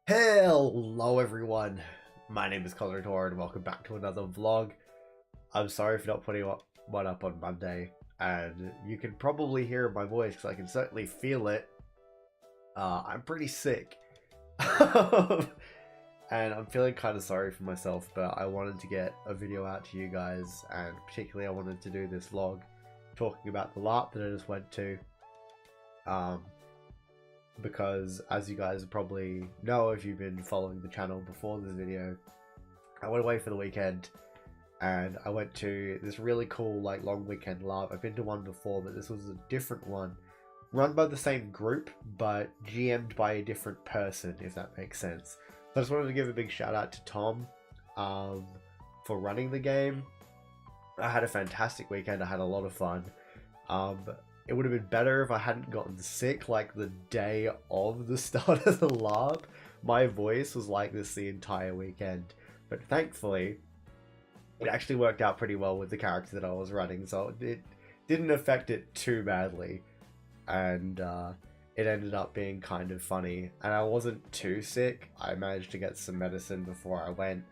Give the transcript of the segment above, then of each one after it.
Hello everyone, my name is Cozrator and welcome back to another vlog. I'm sorry for not putting one up on Monday, and you can probably hear my voice because I can certainly feel it. I'm pretty sick. And I'm feeling kind of sorry for myself, but I wanted to get a video out to you guys, and particularly I wanted to do this vlog talking about the LARP that I just went to. Because as you guys probably know if you've been following the channel before this video, I went away for the weekend and I went to this really cool long weekend LARP. I've been to one before, but this was a different one, run by the same group but GM'd by a different person, if that makes sense. So I just wanted to give a big shout out to Tom for running the game. I had a fantastic weekend. I had a lot of fun. It would have been better if I hadn't gotten sick like the day of the start of the LARP. My voice was like this the entire weekend. But thankfully, it actually worked out pretty well with the character that I was running, so it didn't affect it too badly. And it ended up being kind of funny. And I wasn't too sick. I managed to get some medicine before I went.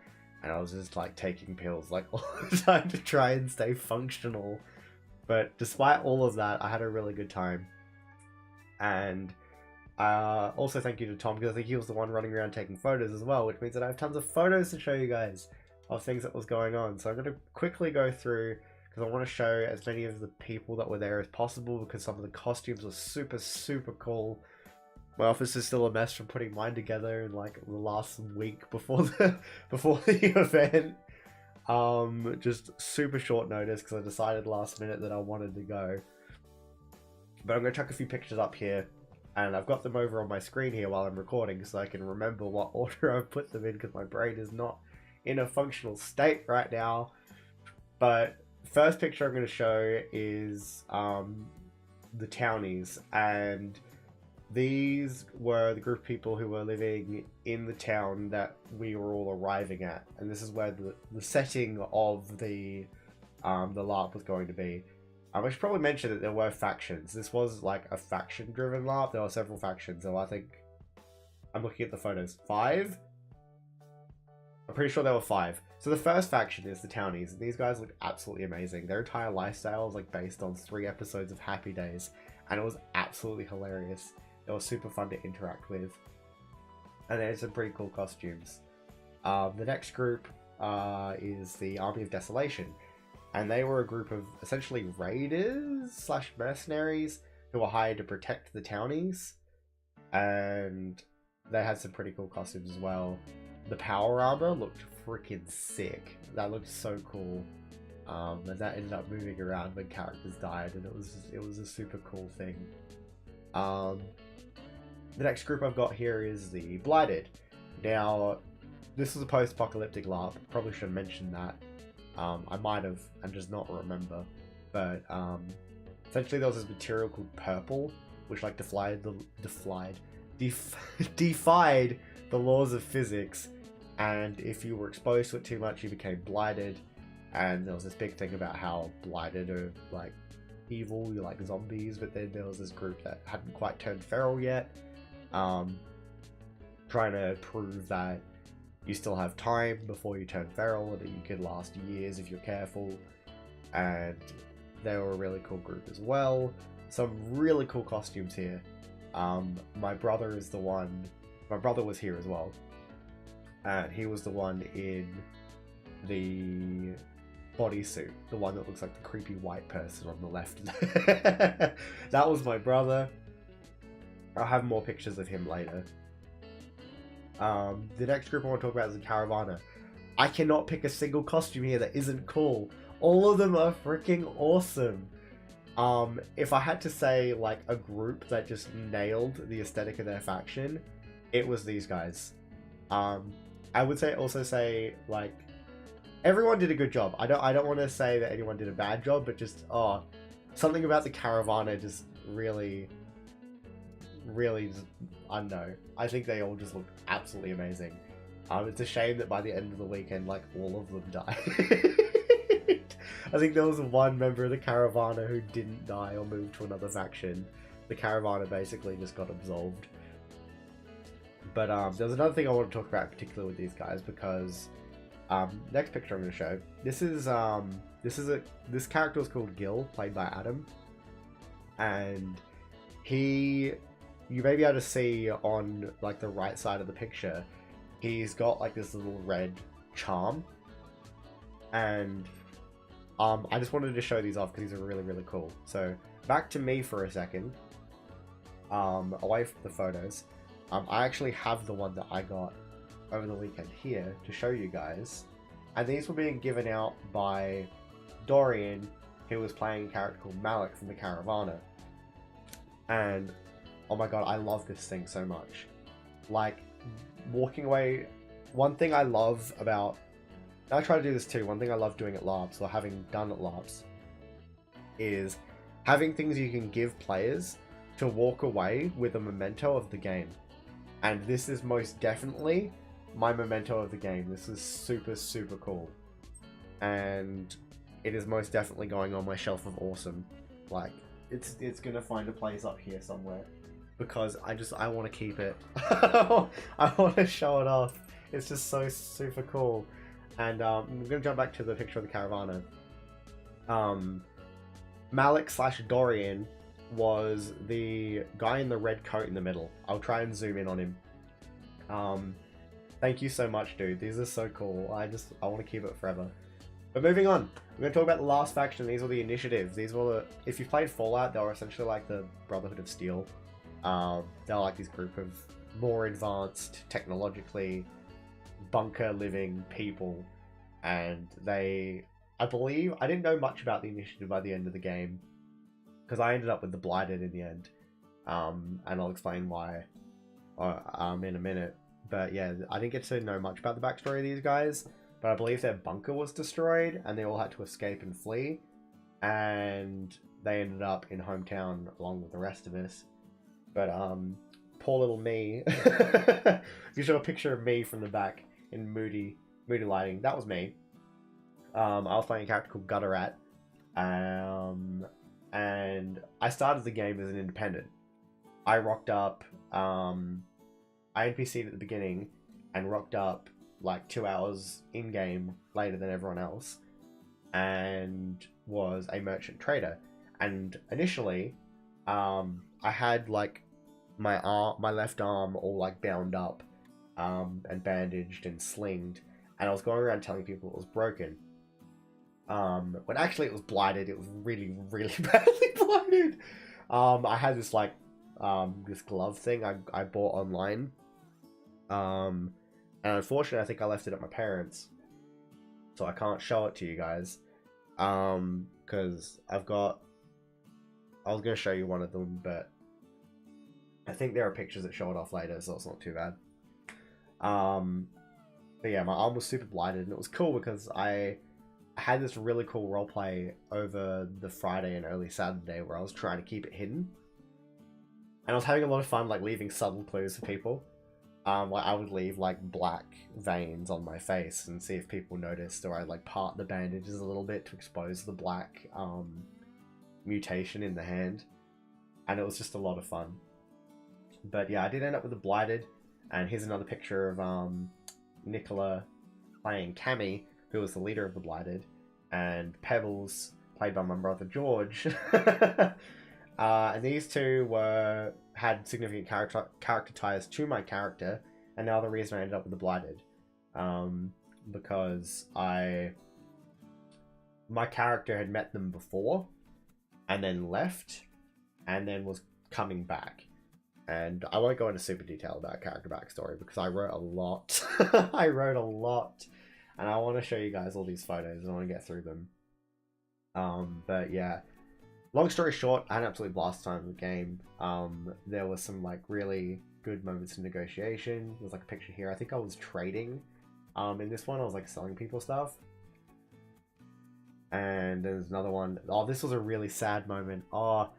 And I was just taking pills all the time to try and stay functional. But despite all of that, I had a really good time. And also thank you to Tom, because I think he was the one running around taking photos as well, which means that I have tons of photos to show you guys of things that was going on. So I'm going to quickly go through, because I want to show as many of the people that were there as possible, because some of the costumes were super cool. My office is still a mess from putting mine together in the last week before the event. Just super short notice because I decided last minute that I wanted to go. But I'm going to chuck a few pictures up here, and I've got them over on my screen here while I'm recording so I can remember what order I've put them in, because my brain is not in a functional state right now. But first picture I'm going to show is the townies, and these were the group of people who were living in the town that we were all arriving at, and this is where the setting of the LARP was going to be. I should probably mention that there were factions. This was a faction-driven LARP. There were several factions, so I think I'm looking at the photos. 5? I'm pretty sure there were 5. So the first faction is the townies, and these guys look absolutely amazing. Their entire lifestyle is based on 3 episodes of Happy Days, and it was absolutely hilarious. It was super fun to interact with. And there's some pretty cool costumes. The next group is the Army of Desolation. And they were a group of essentially raiders / mercenaries who were hired to protect the townies. And they had some pretty cool costumes as well. The power armor looked freaking sick. That looked so cool. And that ended up moving around when characters died, and it was a super cool thing. The next group I've got here is the Blighted. Now, this is a post-apocalyptic LARP. Probably should have mentioned that. I might have and just not remember. But essentially there was this material called purple, which defied the laws of physics. And if you were exposed to it too much, you became blighted. And there was this big thing about how blighted are evil, you're like zombies, but then there was this group that hadn't quite turned feral yet, trying to prove that you still have time before you turn feral, and that you could last years if you're careful. And they were a really cool group as well. Some really cool costumes here. My brother was here as well, and he was the one in the bodysuit, the one that looks like the creepy white person on the left. That was my brother. I'll have more pictures of him later. The next group I want to talk about is the Caravana. I cannot pick a single costume here that isn't cool. All of them are freaking awesome. If I had to say a group that just nailed the aesthetic of their faction, it was these guys. I would also say everyone did a good job. I don't want to say that anyone did a bad job, but just something about the Caravana just really just, I don't know. I think they all just looked absolutely amazing. It's a shame that by the end of the weekend, all of them died. I think there was one member of the Caravana who didn't die or moved to another faction. The Caravana basically just got absolved. But there's another thing I want to talk about in particular with these guys, because next picture I'm going to show. This character is called Gil, played by Adam, and you may be able to see on like the right side of the picture, he's got like this little red charm, and I just wanted to show these off because these are really, really cool. So back to me for a second, away from the photos. I actually have the one that I got over the weekend here to show you guys, and these were being given out by Dorian, who was playing a character called Malik from the Caravana. And oh my god, I love this thing so much. Like, walking away, one thing I love about, and I try to do this too, one thing I love doing at LARPs, or having done at LARPs, is having things you can give players to walk away with a memento of the game. And this is most definitely my memento of the game. This is super, super cool. And it is most definitely going on my shelf of awesome. Like, it's gonna find a place up here somewhere, because I want to keep it. I want to show it off. It's just so super cool. And I'm gonna jump back to the picture of the Caravana. Malik / Dorian was the guy in the red coat in the middle. I'll try and zoom in on him. Thank you so much, dude. These are so cool. I want to keep it forever. But moving on, we're going to talk about the last faction. These were the initiatives. These were the, if you played Fallout, they were essentially like the Brotherhood of Steel. They're like this group of more advanced, technologically, bunker living people. And I believe, I didn't know much about the initiative by the end of the game, because I ended up with the Blighted in the end. And I'll explain why in a minute. But yeah, I didn't get to know much about the backstory of these guys, but I believe their bunker was destroyed and they all had to escape and flee, and they ended up in hometown along with the rest of us. But poor little me. You show a picture of me from the back in moody lighting. That was me. I was playing a character called Gutterat, and I started the game as an independent. I rocked up, I NPC'd at the beginning and rocked up like 2 hours in-game later than everyone else, and was a merchant trader. And initially, I had like my left arm all like bound up, and bandaged and slinged, and I was going around telling people it was broken. When actually it was blighted. It was really, really badly blighted. I had this like this glove thing I bought online. And unfortunately I think I left it at my parents', so I can't show it to you guys. Because I was gonna show you one of them, but I think there are pictures that show it off later, so it's not too bad. But yeah, my arm was super blighted, and it was cool because I had this really cool roleplay over the Friday and early Saturday where I was trying to keep it hidden. And I was having a lot of fun, like, leaving subtle clues for people. Like, I would leave, like, black veins on my face and see if people noticed, or I'd, like, part the bandages a little bit to expose the black, mutation in the hand. And it was just a lot of fun. But yeah, I did end up with a Blighted, and here's another picture of, Nicola playing Cammy, who was the leader of the Blighted, and Pebbles, played by my brother George. And these two had significant character ties to my character, and now the reason I ended up with the Blighted. Because my character had met them before, and then left, and then was coming back. And I won't go into super detail about character backstory because I wrote a lot. I wrote a lot. And I want to show you guys all these photos. I want to get through them. But yeah. Long story short, I had an absolute blast time with the game. There was some like really good moments of negotiation. There's like a picture here. I think I was trading. In this one, I was like selling people stuff. And there's another one. Oh, this was a really sad moment. Oh,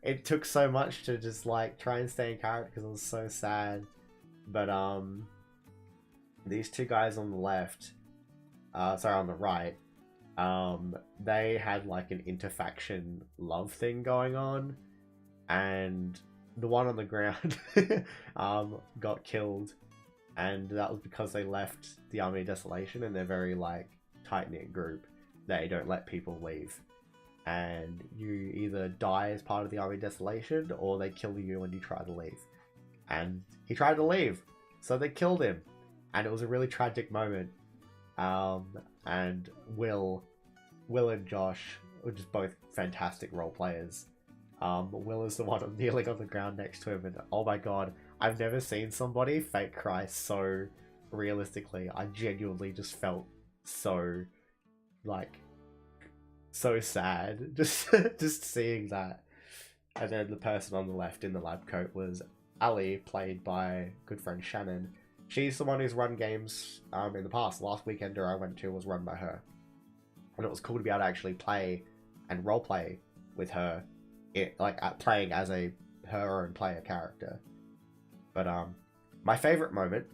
it took so much to just like try and stay in character because it was so sad. But these two guys on the left, sorry, on the right, they had like an interfaction love thing going on, and the one on the ground got killed, and that was because they left the Army of Desolation, and they're very like tight-knit group. They don't let people leave, and you either die as part of the Army of Desolation or they kill you when you try to leave. And he tried to leave, so they killed him, and it was a really tragic moment. And Will and Josh were just both fantastic role players. Will is the one kneeling on the ground next to him, and oh my god, I've never seen somebody fake cry so realistically. I genuinely just felt so, like, so sad just seeing that. And then the person on the left in the lab coat was Ali, played by good friend Shannon. She's the one who's run games in the past. Last weekender I went to was run by her, and it was cool to be able to actually play and roleplay with her, playing as her own player character. But my favorite moment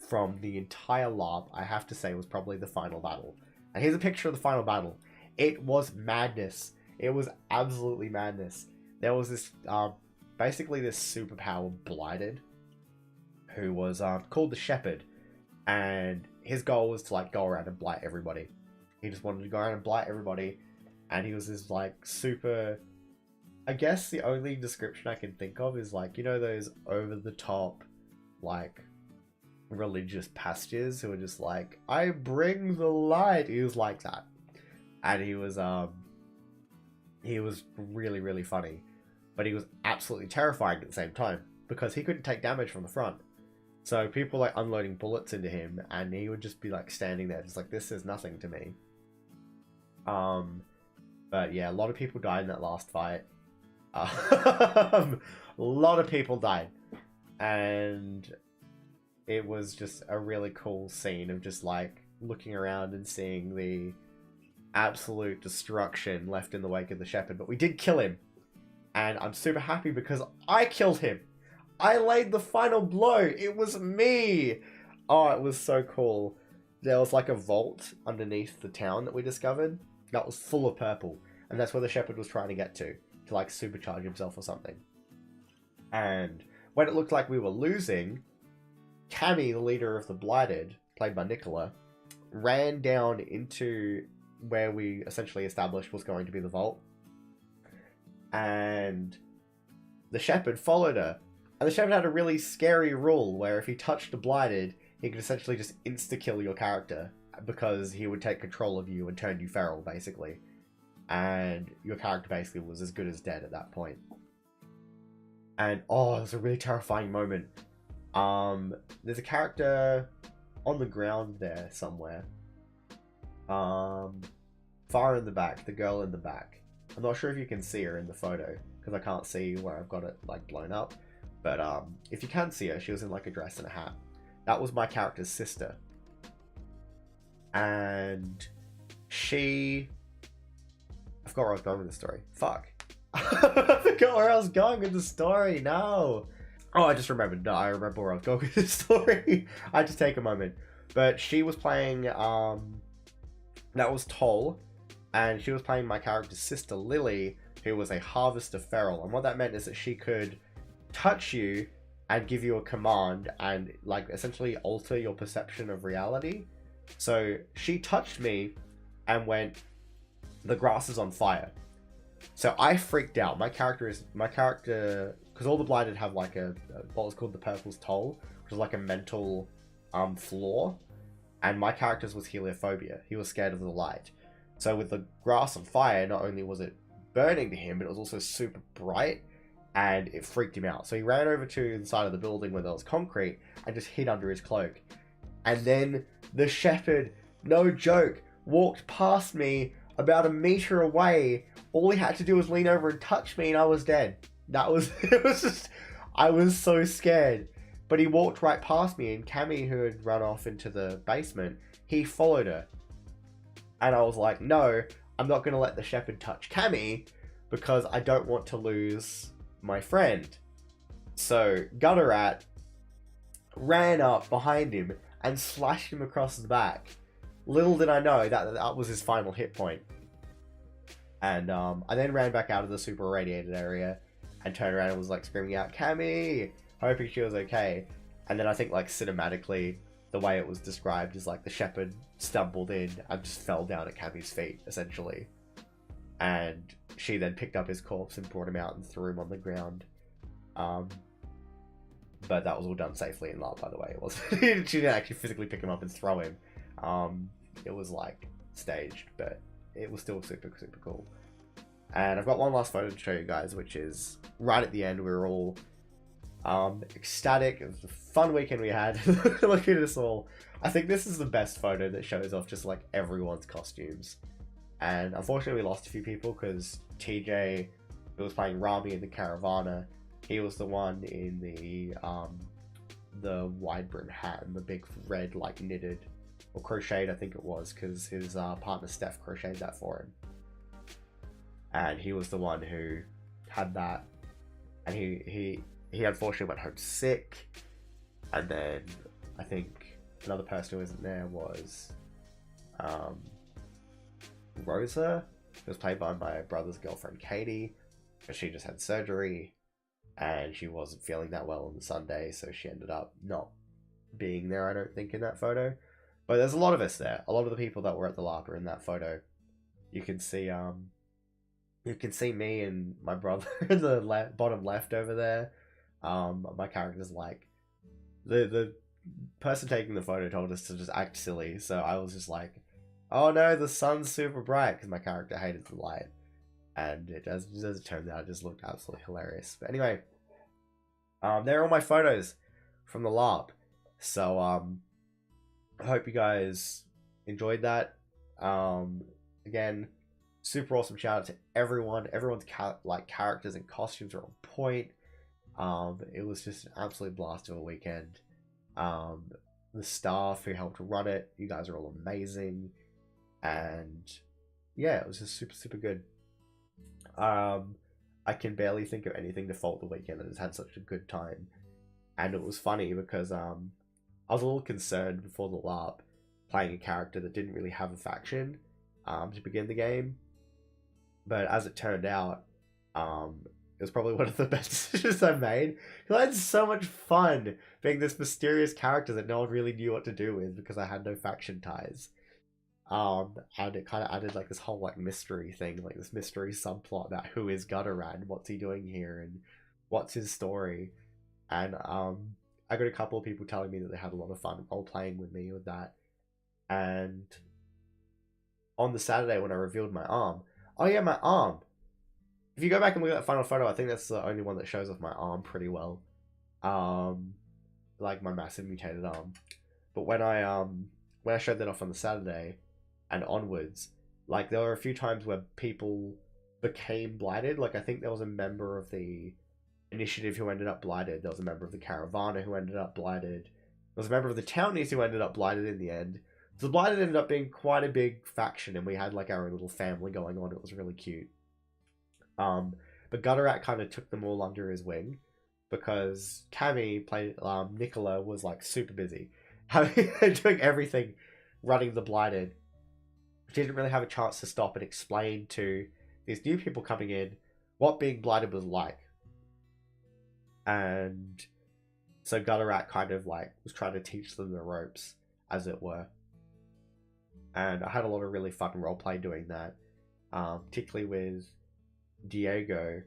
from the entire LARP, I have to say, was probably the final battle. And here's a picture of the final battle. It was madness. It was absolutely madness. There was this basically this superpower blighted who was called the Shepherd, and his goal was to like go around and blight everybody. He just wanted to go around and blight everybody, and he was this like super, I guess the only description I can think of is like, you know, those over the top like religious pastors who are just like, I bring the light. He was like that, and he was really, really funny, but he was absolutely terrifying at the same time because he couldn't take damage from the front. So people like unloading bullets into him, and he would just be like standing there, just like, this is nothing to me. But yeah, a lot of people died in that last fight. A lot of people died, and it was just a really cool scene of just like looking around and seeing the absolute destruction left in the wake of the Shepherd. But we did kill him, and I'm super happy because I killed him. I laid the final blow. It was me. Oh, it was so cool. There was like a vault underneath the town that we discovered that was full of purple, and that's where the Shepherd was trying to get to like supercharge himself or something. And when it looked like we were losing, Cammy, the leader of the Blighted, played by Nicola, ran down into where we essentially established was going to be the vault, and the Shepherd followed her. And the Shepherd had a really scary rule where if he touched the Blighted, he could essentially just insta-kill your character because he would take control of you and turn you feral, basically. And your character basically was as good as dead at that point. And oh, it was a really terrifying moment. There's a character on the ground there somewhere. Far in the back, the girl in the back. I'm not sure if you can see her in the photo because I can't see where I've got it like blown up. But if you can see her, she was in like a dress and a hat. That was my character's sister. And she... I forgot where I was going with the story. Fuck. I forgot where I was going with the story. No. Oh, I just remembered. No, I remember where I was going with the story. I just take a moment. But she was playing... that was Toll. And she was playing my character's sister, Lily, who was a harvester feral. And what that meant is that she could touch you and give you a command and like essentially alter your perception of reality. So she touched me and went, the grass is on fire. So I freaked out. My character, because all the Blighted have like what was called the Purple's Toll, which is like a mental flaw, and my character's was heliophobia. He was scared of the light. So with the grass on fire, not only was it burning to him, but it was also super bright, and it freaked him out. So he ran over to the side of the building where there was concrete and just hid under his cloak. And then the Shepherd, no joke, walked past me about a meter away. All he had to do was lean over and touch me and I was dead. That was, it was just, I was so scared. But he walked right past me, and Cammy, who had run off into the basement, he followed her. And I was like, no, I'm not going to let the Shepherd touch Cammy because I don't want to lose my friend. So Gutter Rat ran up behind him and slashed him across the back. Little did I know that was his final hit point. And I then ran back out of the super irradiated area, and turned around and was like screaming out, Cammy, hoping she was okay. And then I think like cinematically, the way it was described is like the shepherd stumbled in and just fell down at Cammy's feet, essentially. And she then picked up his corpse and brought him out and threw him on the ground. But that was all done safely in love, by the way. It was she didn't actually physically pick him up and throw him. It was like staged, but it was still super, super cool. And I've got one last photo to show you guys, which is right at the end. We were all ecstatic. It was a fun weekend we had. Look at us all. I think this is the best photo that shows off just like everyone's costumes. And unfortunately we lost a few people because TJ, who was playing Rami in the Caravana, he was the one in the wide brim hat and the big red like knitted or crocheted, I think it was, because his partner Steph crocheted that for him. And he was the one who had that, and he unfortunately went home sick. And then I think another person who wasn't there was Rosa, who was played by my brother's girlfriend Katie, but she just had surgery and she wasn't feeling that well on the Sunday, so she ended up not being there, I don't think, in that photo. But there's a lot of us there. A lot of the people that were at the LARP are in that photo. You can see me and my brother in the bottom left over there. My character's like, the person taking the photo told us to just act silly, so I was just like, oh no, the sun's super bright, because my character hated the light. And as it turned out, it just looked absolutely hilarious. But anyway, they're all my photos from the LARP. So I hope you guys enjoyed that. Again, super awesome shout out to everyone. Everyone's characters and costumes are on point. It was just an absolute blast of a weekend. The staff who helped run it, you guys are all amazing. And yeah, it was just super, super good. I can barely think of anything to fault the weekend. I just had such a good time. And it was funny because I was a little concerned before the LARP playing a character that didn't really have a faction to begin the game. But as it turned out, it was probably one of the best decisions I made. Because I had so much fun being this mysterious character that no one really knew what to do with because I had no faction ties. And it kind of added like this whole like mystery thing, like this mystery subplot about who is Gutterad, what's he doing here, and what's his story. And I got a couple of people telling me that they had a lot of fun role playing with me with that. And on the Saturday when I revealed my arm, oh yeah, my arm. If you go back and look at that final photo, I think that's the only one that shows off my arm pretty well. Like my massive mutated arm. But when I showed that off on the Saturday and onwards, like there were a few times where people became blighted. Like I think there was a member of the initiative who ended up blighted. There was a member of the Caravana who ended up blighted. There was a member of the Townies who ended up blighted in the end. So the blighted ended up being quite a big faction, and we had like our own little family going on. It was really cute. But Gutterat kind of took them all under his wing because Cammy played Nicola was like super busy, doing everything, running the blighted. She didn't really have a chance to stop and explain to these new people coming in what being blighted was like. And so Gutterat kind of like was trying to teach them the ropes, as it were. And I had a lot of really fun roleplay doing that, particularly with Diego,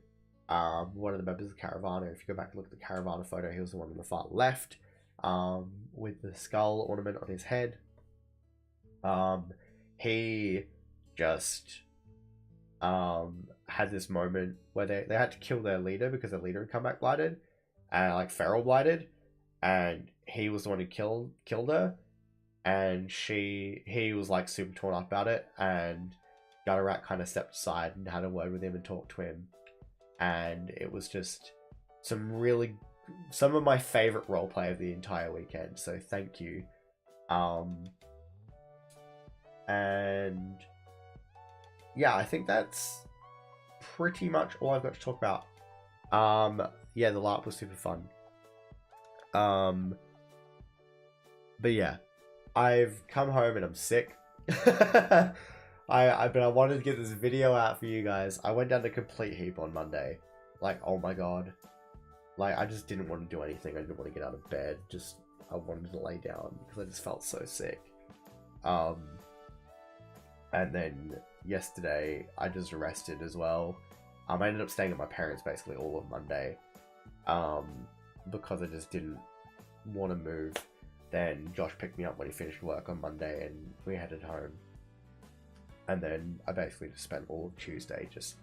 one of the members of the Caravana. If you go back and look at the Caravana photo, he was the one on the far left, with the skull ornament on his head. He just had this moment where they had to kill their leader because their leader had come back blighted, and like feral blighted, and he was the one who killed her, and he was like super torn up about it, and Gutterat kind of stepped aside and had a word with him and talked to him, and it was just some of my favorite roleplay of the entire weekend, so thank you. And yeah, I think that's pretty much all I've got to talk about. Yeah, the LARP was super fun. But yeah, I've come home and I'm sick. But I wanted to get this video out for you guys. I went down to complete heap on Monday. like, oh my god. Like, I just didn't want to do anything. I didn't want to get out of bed. I wanted to lay down because I just felt so sick. And then yesterday, I just rested as well. I ended up staying at my parents' basically all of Monday. Because I just didn't want to move. Then Josh picked me up when he finished work on Monday and we headed home. And then I basically just spent all of Tuesday just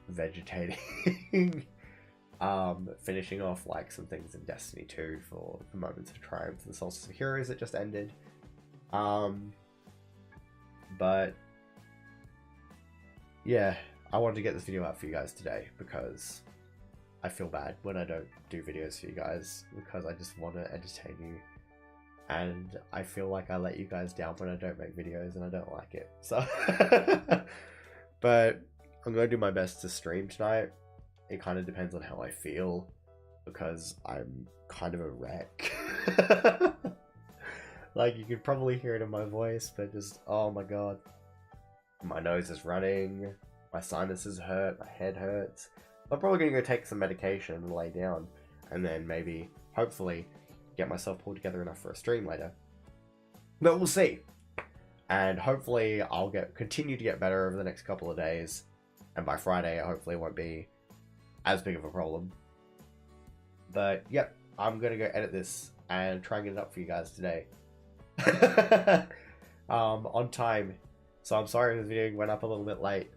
vegetating. Finishing off like some things in Destiny 2 for the Moments of Triumph, the Solstice of Heroes that just ended. But yeah, I wanted to get this video out for you guys today because I feel bad when I don't do videos for you guys because I just want to entertain you, and I feel like I let you guys down when I don't make videos and I don't like it. So but I'm going to do my best to stream tonight. It kind of depends on how I feel because I'm kind of a wreck. Like, you can probably hear it in my voice, but just, oh my god. My nose is running, my sinuses hurt, my head hurts. I'm probably going to go take some medication and lay down, and then maybe, hopefully, get myself pulled together enough for a stream later. But we'll see. And hopefully I'll continue to get better over the next couple of days, and by Friday, hopefully it won't be as big of a problem. But, yep, I'm going to go edit this and try and get it up for you guys today. On time. So I'm sorry if the video went up a little bit late,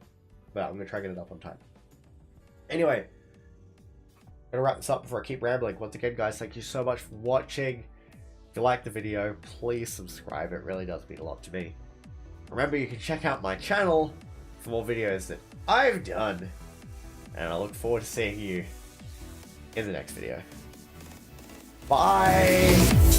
but I'm gonna try and get it up on time. Anyway, I'm gonna wrap this up before I keep rambling. Once again, guys, thank you so much for watching. If you liked the video, please subscribe. It really does mean a lot to me. Remember, you can check out my channel for more videos that I've done, and I look forward to seeing you in the next video. Bye!